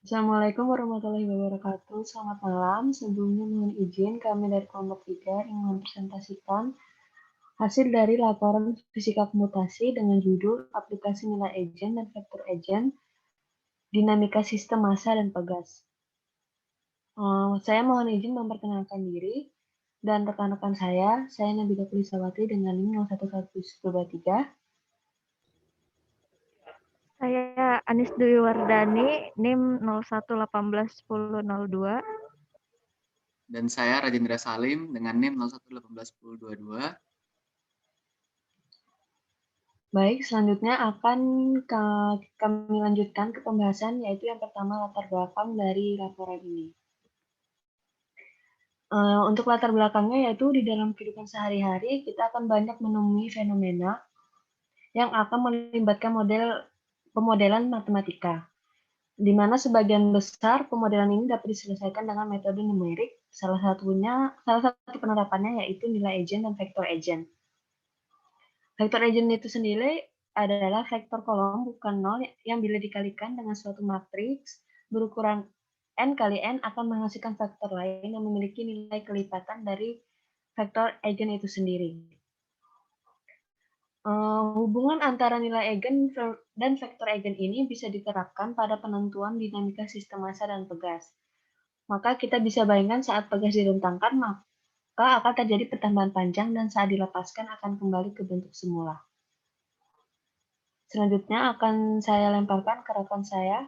Assalamualaikum warahmatullahi wabarakatuh. Selamat malam. Sebelumnya mohon izin kami dari kelompok 3 ingin mempresentasikan hasil dari laporan fisika komutasi dengan judul aplikasi nilai egen dan vektor egen, dinamika sistem massa dan pegas. Saya mohon izin memperkenalkan diri dan rekan-rekan saya Nabila Pulisawati dengan NIM 011123. Saya Anis Dwi Wardani, NIM 01181002. Dan saya Rajendra Salim dengan NIM 01181022. Baik, selanjutnya akan kami lanjutkan ke pembahasan, yaitu yang pertama latar belakang dari laporan ini. Untuk latar belakangnya yaitu di dalam kehidupan sehari-hari kita akan banyak menemui fenomena yang akan melibatkan pemodelan matematika, di mana sebagian besar pemodelan ini dapat diselesaikan dengan metode numerik. Salah satu penerapannya yaitu nilai egen dan vektor egen. Vektor egen itu sendiri adalah vektor kolom bukan nol yang bila dikalikan dengan suatu matriks berukuran n kali n akan menghasilkan vektor lain yang memiliki nilai kelipatan dari vektor egen itu sendiri. Hubungan antara nilai egen dan vektor egen ini bisa diterapkan pada penentuan dinamika sistem massa dan pegas. Maka kita bisa bayangkan saat pegas direntangkan, maka akan terjadi pertambahan panjang dan saat dilepaskan akan kembali ke bentuk semula. Selanjutnya akan saya lemparkan ke rekan saya.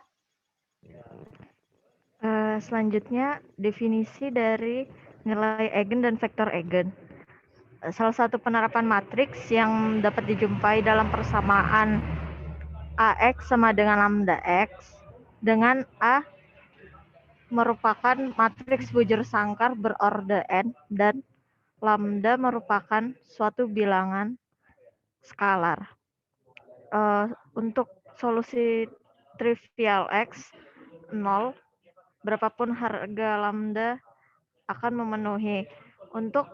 Selanjutnya, definisi dari nilai egen dan vektor egen. Salah satu penerapan matriks yang dapat dijumpai dalam persamaan AX sama dengan lambda X, dengan A merupakan matriks bujur sangkar berorde n dan lambda merupakan suatu bilangan skalar. Untuk solusi trivial X 0, berapapun harga lambda akan memenuhi. Untuk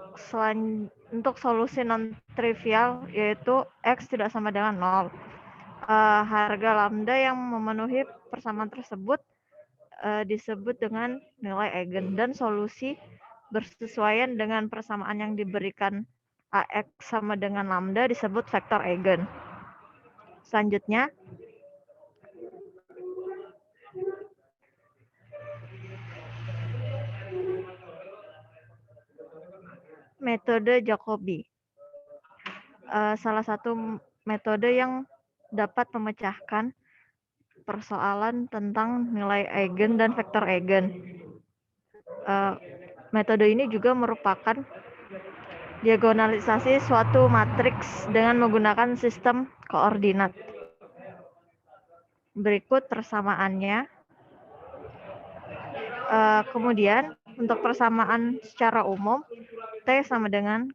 solusi non-trivial yaitu X tidak sama dengan 0. Harga lambda yang memenuhi persamaan tersebut disebut dengan nilai egen, dan solusi bersesuaian dengan persamaan yang diberikan AX sama dengan lambda disebut vektor egen. Selanjutnya, metode Jacobi. Salah satu metode yang dapat memecahkan persoalan tentang nilai egen dan vektor egen. Metode ini juga merupakan diagonalisasi suatu matriks dengan menggunakan sistem koordinat. Berikut persamaannya. Kemudian untuk persamaan secara umum, T sama dengan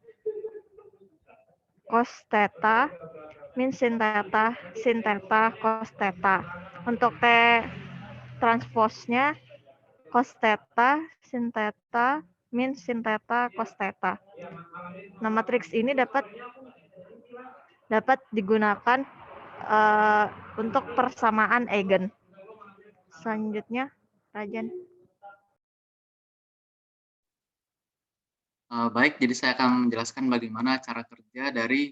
cos theta min sin theta cos theta. Untuk T transposnya cos theta sin theta min sin theta cos theta. Nah, matriks ini dapat digunakan untuk persamaan eigen. Selanjutnya, Rajan. Baik, jadi saya akan menjelaskan bagaimana cara kerja dari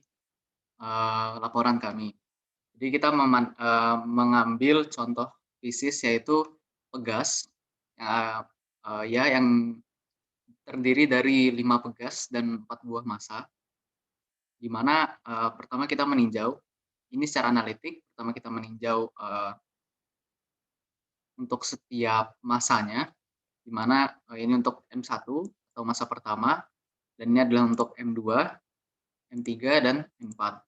laporan kami. Jadi kita mengambil contoh fisis yaitu pegas, yang terdiri dari 5 pegas dan 4 buah massa. Di mana pertama kita meninjau, ini secara analitik, pertama kita meninjau untuk setiap massanya, di mana ini untuk M1 atau massa pertama, dan ini adalah untuk M2, M3, dan M4.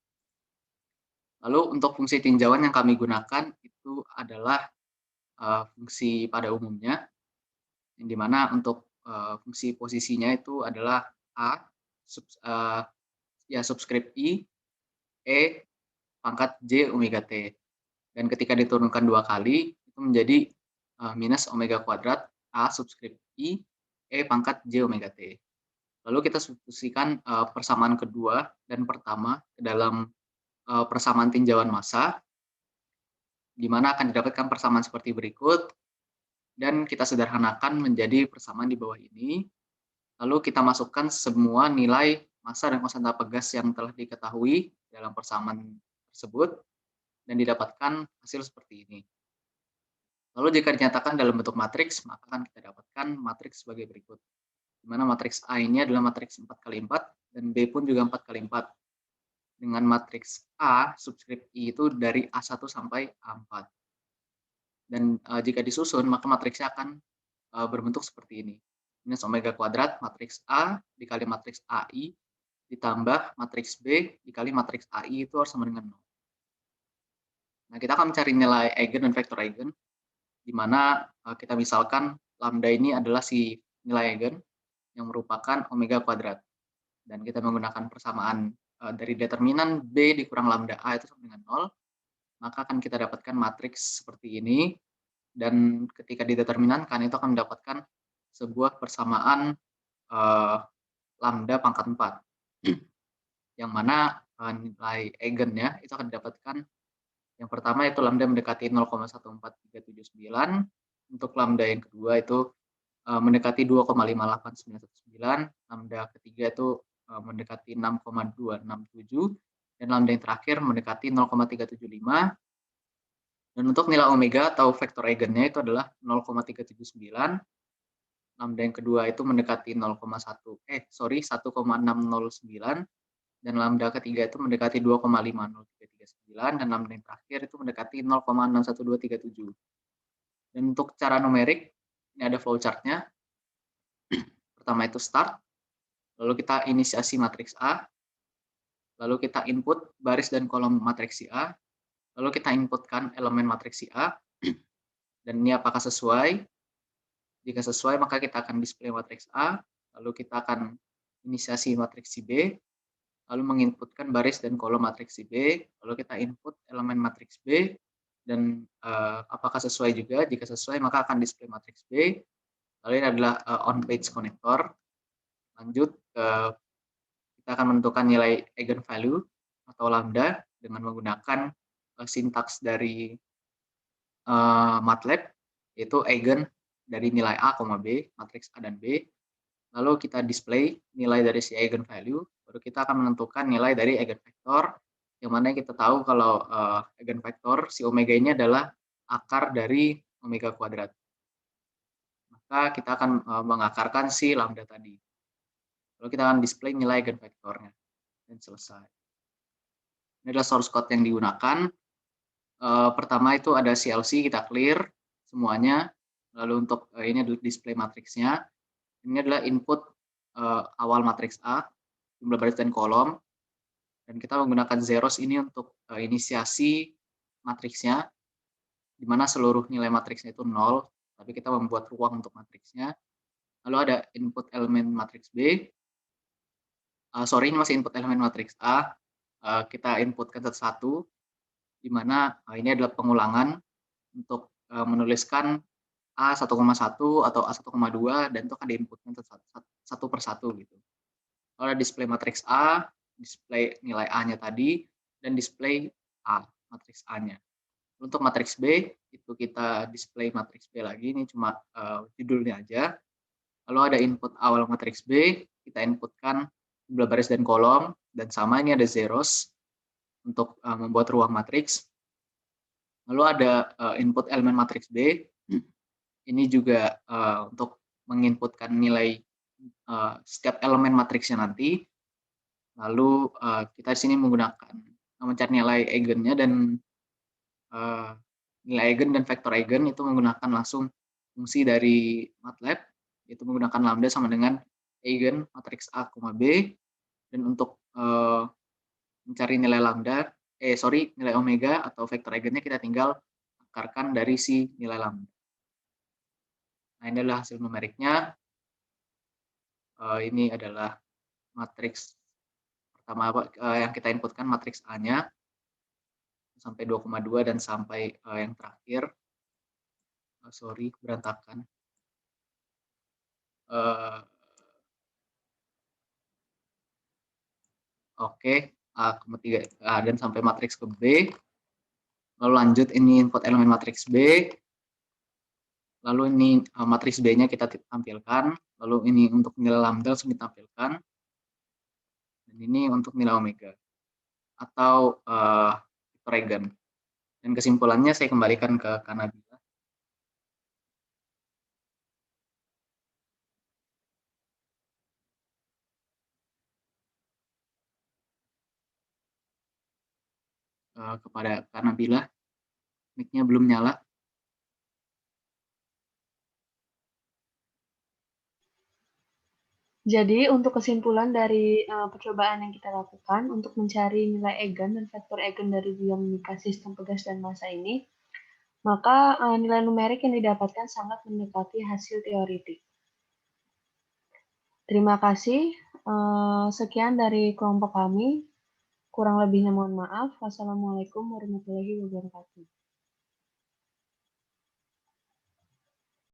Lalu untuk fungsi tinjauan yang kami gunakan itu adalah fungsi pada umumnya, yang dimana untuk fungsi posisinya itu adalah A, subskrip I, E, pangkat J omega T. Dan ketika diturunkan 2 kali, itu menjadi minus omega kuadrat A subskrip I, E pangkat J omega T. Lalu kita substitusikan persamaan kedua dan pertama ke dalam persamaan tinjauan massa, di mana akan didapatkan persamaan seperti berikut. dan kita sederhanakan menjadi persamaan di bawah ini. Lalu kita masukkan semua nilai massa dan konstanta pegas yang telah diketahui dalam persamaan tersebut dan didapatkan hasil seperti ini. Lalu jika dinyatakan dalam bentuk matriks, maka akan kita dapatkan matriks sebagai berikut. Di mana matriks A ini adalah matriks 4x4 dan B pun juga 4x4. Dengan matriks A, subskrip I itu dari A1 sampai A4. Dan jika disusun, maka matriksnya akan berbentuk seperti ini. Minus omega kuadrat matriks A dikali matriks AI ditambah matriks B dikali matriks AI itu harus sama dengan 0. Nah, kita akan mencari nilai eigen dan vektor eigen, di mana kita misalkan lambda ini adalah si nilai eigen yang merupakan omega kuadrat. Dan kita menggunakan persamaan dari determinan B dikurang lambda A itu sama dengan 0, maka akan kita dapatkan matriks seperti ini. Dan ketika dideterminankan itu akan mendapatkan sebuah persamaan lambda pangkat 4. Yang mana nilai eigennya itu akan didapatkan yang pertama itu lambda mendekati 0,14379, untuk lambda yang kedua itu mendekati 2,58919, lambda ketiga itu mendekati 6,267, dan lambda yang terakhir mendekati 0,375. Dan untuk nilai omega atau vektor eigennya itu adalah 0,379. Lambda yang kedua itu mendekati 1,609, dan lambda ketiga itu mendekati 2,50339, dan lambda yang terakhir itu mendekati 0,61237. Dan untuk cara numerik, ini ada flowchart-nya. Pertama itu start, lalu kita inisiasi matriks A, lalu kita input baris dan kolom matriks si A, lalu kita inputkan elemen matriks si A, dan ini apakah sesuai. Jika sesuai, maka kita akan display matriks A, lalu kita akan inisiasi matriks si B, lalu menginputkan baris dan kolom matriks si B, lalu kita input elemen matriks B, dan apakah sesuai juga. Jika sesuai, maka akan display matriks B. Lalu ini adalah on-page connector. Lanjut, kita akan menentukan nilai eigenvalue atau lambda dengan menggunakan sintaks dari MATLAB, yaitu eigen dari nilai A, B, matriks A dan B. Lalu kita display nilai dari si eigenvalue, baru kita akan menentukan nilai dari eigenvektor, yang mana kita tahu kalau eigenvektor si omega ini adalah akar dari omega kuadrat. Maka kita akan mengakarkan si lambda tadi. Lalu kita akan display nilai eigenvektornya. Dan selesai. Ini adalah source code yang digunakan. Pertama itu ada CLC, kita clear semuanya. Lalu untuk ini adalah display matriksnya. Ini adalah input awal matriks A, jumlah baris dan kolom. Dan kita menggunakan zeros ini untuk inisiasi matriksnya, di mana seluruh nilai matriksnya itu 0, tapi kita membuat ruang untuk matriksnya. Lalu ada input elemen matriks B. Ini masih input elemen matriks A. Kita inputkan satu-satu, di mana ini adalah pengulangan untuk menuliskan A1,1 atau A1,2, dan itu akan diinputkan satu persatu gitu. Lalu ada display matriks A, display nilai A-nya tadi, dan display A, matriks A-nya. Untuk matriks B, itu kita display matriks B lagi, ini cuma judulnya aja. Lalu ada input awal matriks B, kita inputkan jumlah baris dan kolom, dan sama ini ada zeros untuk membuat ruang matriks. Lalu ada input elemen matriks B, ini juga untuk menginputkan nilai setiap elemen matriksnya nanti. Lalu kita di sini menggunakan mencari nilai eigennya, dan nilai eigen dan vektor eigen itu menggunakan langsung fungsi dari MATLAB, yaitu menggunakan lambda sama dengan eigen matriks A, B. Dan untuk mencari nilai nilai omega atau vektor eigennya kita tinggal akarkan dari si nilai lambda. Nah, ini adalah hasil numeriknya. Ini adalah matriks pertama yang kita inputkan, matriks A-nya sampai 2,2 dan sampai yang terakhir. Berantakan. Oke, A, dan sampai matriks ke B. Lalu lanjut, ini input elemen matriks B. lalu ini matriks B-nya kita tampilkan, lalu ini untuk nilai lambda langsung ditampilkan, dan ini untuk nilai omega atau vektor eigen. Dan kesimpulannya saya kembalikan ke Kanabila. Kepada Kanabila, mic-nya belum nyala. Jadi untuk kesimpulan dari percobaan yang kita lakukan untuk mencari nilai eigen dan vektor eigen dari dinamika sistem pegas dan massa ini, maka nilai numerik yang didapatkan sangat mendekati hasil teoritik. Terima kasih. Sekian dari kelompok kami. Kurang lebihnya mohon maaf. Wassalamualaikum warahmatullahi wabarakatuh.